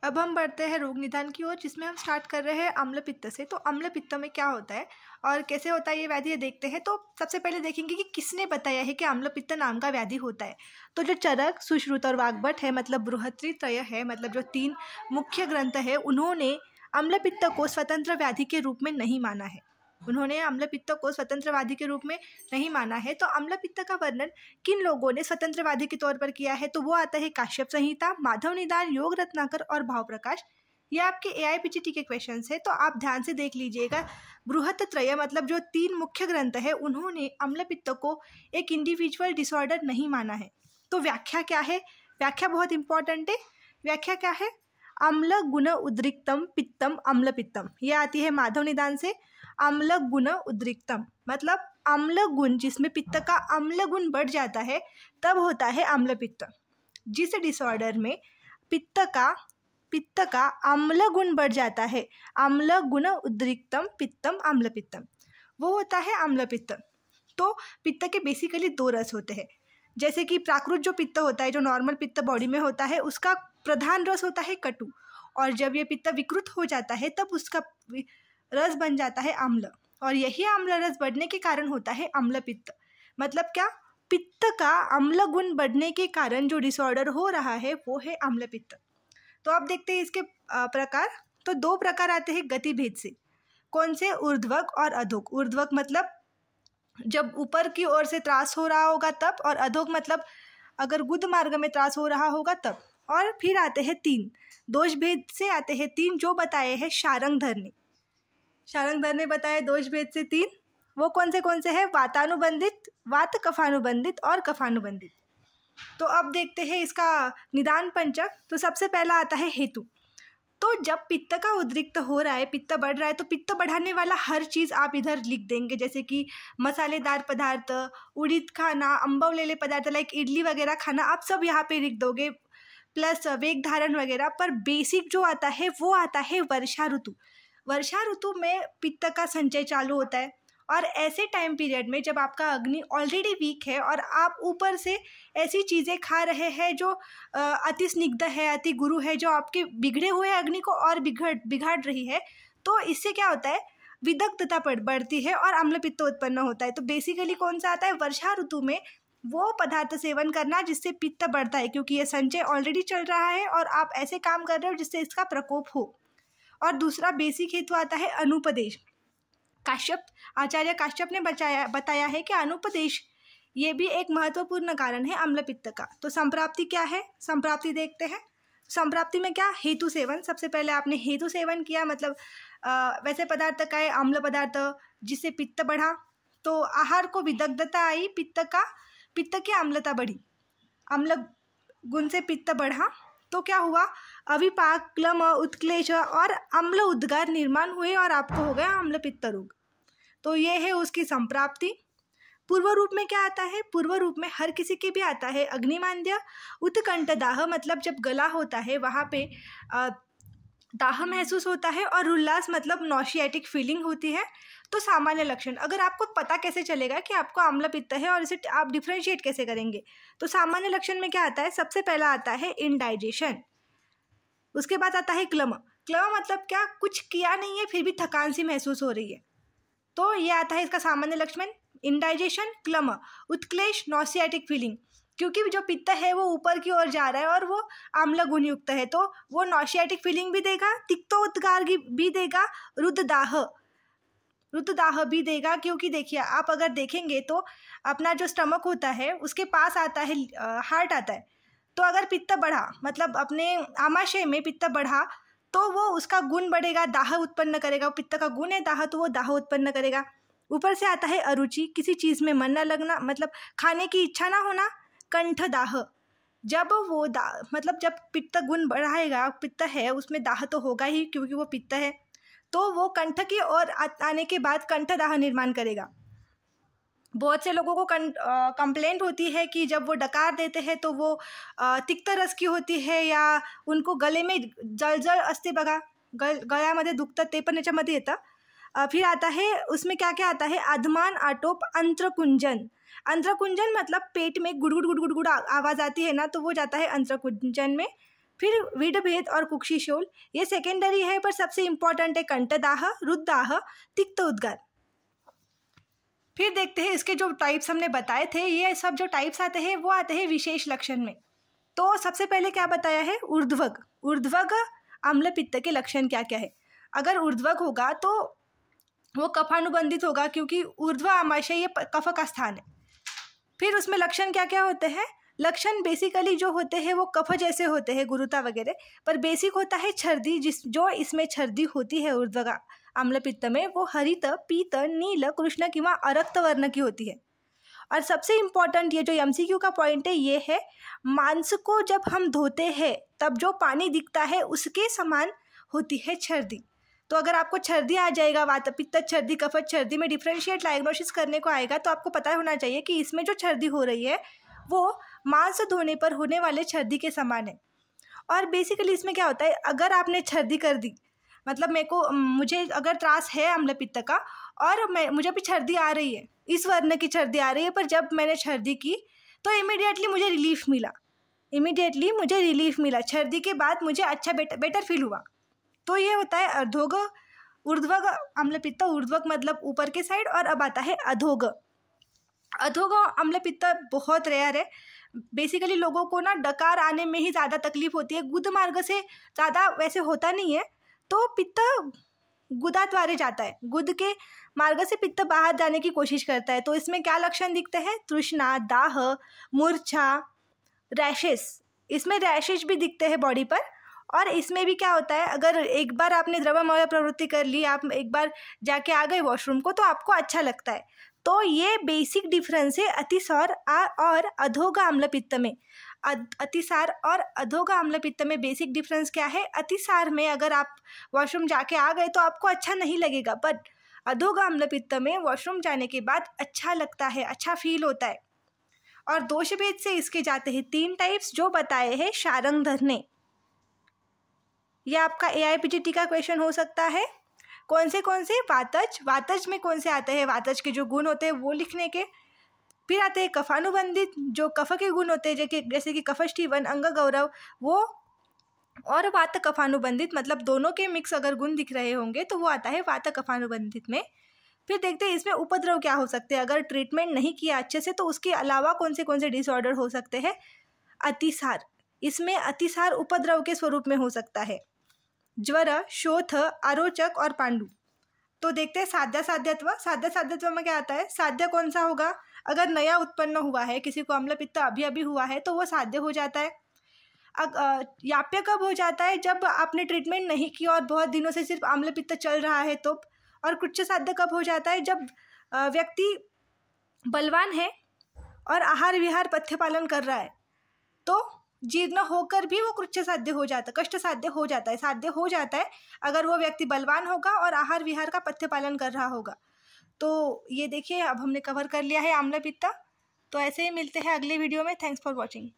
अब हम बढ़ते हैं रोग निदान की ओर, जिसमें हम स्टार्ट कर रहे हैं अम्ल पित्त से। तो अम्ल पित्त में क्या होता है और कैसे होता है ये व्याधि, ये देखते हैं। तो सबसे पहले देखेंगे कि किसने बताया है कि अम्ल पित्त नाम का व्याधि होता है। तो जो चरक, सुश्रुत और वाग्भट है, मतलब बृहत्त्रयी त्रय है, मतलब जो 3 मुख्य ग्रंथ है, उन्होंने अम्ल पित्त को स्वतंत्र व्याधि के रूप में नहीं माना है। उन्होंने अम्ल पित्त को स्वतंत्रवादी के रूप में नहीं माना है। तो अम्ल पित्त का वर्णन किन लोगों ने स्वतंत्रवादी के तौर पर किया है, तो वो आता है काश्यप संहिता, माधव निदान, योग रत्नाकर और भाव प्रकाश। ये आपके AIPGT के क्वेश्चंस है, तो आप ध्यान से देख लीजिएगा। बृहत्त्रय मतलब जो 3 मुख्य ग्रंथ है, उन्होंने अम्ल पित्त को एक इंडिविजुअल डिसऑर्डर नहीं माना है। तो व्याख्या क्या है, व्याख्या बहुत इंपॉर्टेंट है। व्याख्या क्या है, अम्ल गुण उद्रिक्तम पित्तम अम्ल पित्तम, ये आती है माधव निदान से। अम्ल गुण उद्रिक्तम मतलब अम्ल गुण, जिसमें पित्त का अम्ल गुण बढ़ जाता है तब होता है अम्ल पित्त। जिस डिसऑर्डर में पित्त का अम्ल गुण बढ़ जाता है, अम्ल गुण उद्रिक्तम पित्तम अम्ल पित्तम, वो होता है अम्ल पित्त। तो पित्त के बेसिकली 2 रस होते हैं। जैसे कि प्राकृत जो पित्त होता है, जो नॉर्मल पित्त बॉडी में होता है, उसका प्रधान रस होता है कटु, और जब ये पित्त विकृत हो जाता है तब उसका रस बन जाता है अम्ल, और यही अम्ल रस बढ़ने के कारण होता है अम्ल पित्त। मतलब क्या, पित्त का अम्ल गुण बढ़ने के कारण जो डिसऑर्डर हो रहा है वो है अम्ल पित्त। तो आप देखते हैं इसके प्रकार। तो 2 प्रकार आते हैं गतिभेद से। कौन से, ऊर्ध्वक और अधोक। ऊर्ध्वक मतलब जब ऊपर की ओर से त्रास हो रहा होगा तब, और अधोक मतलब अगर गुद मार्ग में त्रास हो रहा होगा तब। और फिर आते हैं 3 दोष भेद से आते हैं 3, जो बताए हैं शारंगधर ने। शारंगधर ने बताए दोष भेद से 3। वो कौन से हैं, वातानुबंधित, वात कफानुबंधित और कफानुबंधित। तो अब देखते हैं इसका निदान पंचक। तो सबसे पहला आता है हेतु। तो जब पित्त का उद्रिक्त हो रहा है, पित्त बढ़ रहा है, तो पित्त बढ़ाने वाला हर चीज़ आप इधर लिख देंगे। जैसे कि मसालेदार पदार्थ, उड़ीद खाना, अम्बवलेले पदार्थ लाइक इडली वगैरह खाना, आप सब यहाँ पे लिख दोगे, प्लस वेग धारण वगैरह। पर बेसिक जो आता है वो आता है वर्षा ऋतु। वर्षा ऋतु में पित्त का संचय चालू होता है, और ऐसे टाइम पीरियड में जब आपका अग्नि ऑलरेडी वीक है और आप ऊपर से ऐसी चीज़ें खा रहे हैं जो अति स्निग्ध है, अति गुरु है, जो आपके बिगड़े हुए अग्नि को और बिगाड़ रही है, तो इससे क्या होता है, विदग्धता बढ़ती है और अम्ल पित्त उत्पन्न होता है। तो बेसिकली कौन सा आता है, वर्षा ऋतु में वो पदार्थ सेवन करना जिससे पित्त बढ़ता है, क्योंकि ये संचय ऑलरेडी चल रहा है और आप ऐसे काम कर रहे हो जिससे इसका प्रकोप हो। और दूसरा बेसिक हेतु आता है अनुपदेश। आचार्य काश्यप ने बताया है कि अनुपदेश ये भी एक महत्वपूर्ण कारण है अम्ल पित्त का। तो संप्राप्ति क्या है, संप्राप्ति देखते हैं। संप्राप्ति में क्या, हेतु सेवन। सबसे पहले आपने हेतु सेवन किया, मतलब वैसे पदार्थ का है अम्ल पदार्थ जिससे पित्त बढ़ा, तो आहार को विदग्धता आई, पित्त की अम्लता बढ़ी, अम्ल गुण से पित्त बढ़ा, तो क्या हुआ, अविपाक, क्लम, उत्क्लेश और अम्ल उद्गार निर्माण हुए और आपको हो गया अम्ल पित्त रोग। तो ये है उसकी संप्राप्ति। पूर्व रूप में क्या आता है, पूर्व रूप में हर किसी के भी आता है अग्निमांद्य, उत्कंठ दाह, मतलब जब गला होता है वहाँ पे दाह महसूस होता है, और उल्लास मतलब नॉशियाटिक फीलिंग होती है। तो सामान्य लक्षण, अगर आपको पता कैसे चलेगा कि आपको अम्ल पित्त है और इसे आप डिफ्रेंशिएट कैसे करेंगे, तो सामान्य लक्षण में क्या आता है, सबसे पहला आता है इंडाइजेशन, उसके बाद आता है क्लम। क्लम मतलब क्या, कुछ किया नहीं है फिर भी थकान सी महसूस हो रही है, तो ये आता है इसका सामान्य लक्षण, इंडाइजेशन, क्लम, उत्क्लेश, नॉसियाटिक फीलिंग, क्योंकि जो पित्त है वो ऊपर की ओर जा रहा है और वो अम्ल गुण युक्त है, तो वो नॉशियाटिक फीलिंग भी देगा, तिक्तोद्गार भी देगा, रुद्रदाह भी देगा। क्योंकि देखिए, आप अगर देखेंगे तो अपना जो स्टमक होता है उसके पास आता है हार्ट आता है, तो अगर पित्त बढ़ा, मतलब अपने आमाशय में पित्त बढ़ा, तो वो उसका गुण बढ़ेगा, दाह उत्पन्न करेगा। पित्त का गुण है दाह, तो वो दाह उत्पन्न करेगा। ऊपर से आता है अरुचि, किसी चीज़ में मन न लगना, मतलब खाने की इच्छा ना होना, कंठ दाह, जब वो मतलब जब पित्त गुण बढ़ाएगा, पित्त है उसमें दाह तो होगा ही क्योंकि वो पित्त है, तो वो कंठ की ओर आने के बाद कंठ दाह निर्माण करेगा। बहुत से लोगों को कंप्लेंट होती है कि जब वो डकार देते हैं तो वो तिक्त रस की होती है, या उनको गले में जळजळ असते बघा, गळ्यामध्ये दुखतं, ते पण याच्यामध्ये येतं। फिर आता है उसमें क्या क्या आता है, आधमान, आटोप, अंत्रकुंजन। अंत्रकुंजन मतलब पेट में गुड़गुड़ गुड़गुड़ गुड़ आवाज़ आती है ना, तो वो जाता है अंत्रकुंजन में। फिर विडभेद और कुक्षिशोल ये सेकेंडरी है, पर सबसे इम्पॉर्टेंट है कंठदाह, रुद्दाह, तिक्त उद्गार। फिर देखते हैं इसके जो टाइप्स हमने बताए थे, ये सब जो टाइप्स आते हैं वो आते हैं विशेष लक्षण में। तो सबसे पहले क्या बताया है, ऊर्ध्वग। ऊर्ध्वग अम्ल पित्त के लक्षण क्या क्या है। अगर ऊर्ध्वग होगा तो वो कफानुबंधित होगा, क्योंकि ऊर्ध्व आमाशय ये कफ का स्थान है। फिर उसमें लक्षण क्या क्या होते हैं, लक्षण बेसिकली जो होते हैं वो कफ जैसे होते हैं, गुरुता वगैरह, पर बेसिक होता है छर्दी, जो इसमें छर्दी होती है ऊर्ध्वग अम्ल पित्त में, वो हरित, पीत, नील, कृष्ण किंवा अरक्त वर्ण की होती है। और सबसे इम्पॉर्टेंट ये जो एमसीक्यू का पॉइंट है ये है, मांस को जब हम धोते हैं तब जो पानी दिखता है उसके समान होती है छर्दी। तो अगर आपको छर्दी आ जाएगा, वात पित्त छर्दी, कफ छर्दी में डिफरेंशिएट डायग्नोसिस करने को आएगा, तो आपको पता होना चाहिए कि इसमें जो छर्दी हो रही है वो मांस धोने पर होने वाले छर्दी के समान है। और बेसिकली इसमें क्या होता है, अगर आपने छर्दी कर दी, मतलब मुझे अगर त्रास है अम्ल पित्त का और मुझे भी छर्दी आ रही है, इस वर्ण की छर्दी आ रही है, पर जब मैंने छर्दी की तो इमीडिएटली मुझे रिलीफ मिला, छर्दी के बाद मुझे अच्छा बेटर फील हुआ। तो ये होता है अधोग ऊर्ध्वग अम्ल पित्त। ऊर्ध्वग मतलब ऊपर के साइड, और अब आता है अधोग। अधोग अम्ल पित्त बहुत रेयर है। बेसिकली लोगों को ना डकार आने में ही ज़्यादा तकलीफ होती है, गुद मार्ग से ज़्यादा वैसे होता नहीं है। तो पित्त गुदा द्वारे जाता है, गुद के मार्ग से पित्त बाहर जाने की कोशिश करता है। तो इसमें क्या लक्षण दिखते हैं, तृष्णा, दाह, मूर्छा, रैशेस। इसमें रैशेस भी दिखते हैं बॉडी पर। और इसमें भी क्या होता है, अगर एक बार आपने द्रव्यमय प्रवृत्ति कर ली, आप एक बार जाके आ गए वॉशरूम को, तो आपको अच्छा लगता है। तो ये बेसिक डिफरेंस है अतिसार और अधोग अम्ल पित्त में। अतिसार और अधोग अम्ल पित्त में बेसिक डिफरेंस क्या है, अतिसार में अगर आप वॉशरूम जाके आ गए तो आपको अच्छा नहीं लगेगा, बट अधोग अम्ल पित्त में वॉशरूम जाने के बाद अच्छा लगता है, अच्छा फील होता है। और दोष भेद से इसके जाते हैं 3 टाइप्स जो बताए हैं शारंगधर ने। यह आपका AIPGT का क्वेश्चन हो सकता है। कौन से वातज में कौन से आते हैं, वातज के जो गुण होते हैं वो लिखने के। फिर आते हैं कफानुबंधित, जो कफ के गुण होते हैं, जैसे कि कफष्टिवन, अंग गौरव, वो। और वात कफानुबंधित मतलब दोनों के मिक्स अगर गुण दिख रहे होंगे तो वो आता है वात कफानुबंधित में। फिर देखते हैं इसमें उपद्रव क्या हो सकते हैं, अगर ट्रीटमेंट नहीं किया अच्छे से तो उसके अलावा कौन से डिसऑर्डर हो सकते हैं। अतिसार, इसमें अतिसार उपद्रव के स्वरूप में हो सकता है। ज्वर, शोथ, आरोचक और पांडु। तो देखते हैं साध्य में क्या आता है। साध्य कौन सा होगा, अगर नया उत्पन्न हुआ है, किसी को अम्ल पित्त अभी हुआ है तो वो साध्य हो जाता है। याप्य कब हो जाता है, जब आपने ट्रीटमेंट नहीं की और बहुत दिनों से सिर्फ अम्ल पित्त चल रहा है तो। और कुच्च साध्य कब हो जाता है, जब व्यक्ति बलवान है और आहार विहार पथ्य पालन कर रहा है तो जीर्ण होकर भी वो कृच्छ साध्य हो जाता है, कष्ट साध्य हो जाता है अगर वो व्यक्ति बलवान होगा और आहार विहार का पथ्य पालन कर रहा होगा। तो ये देखिए अब हमने कवर कर लिया है आम्ल पित्त। तो ऐसे ही मिलते हैं अगले वीडियो में। Thanks for watching.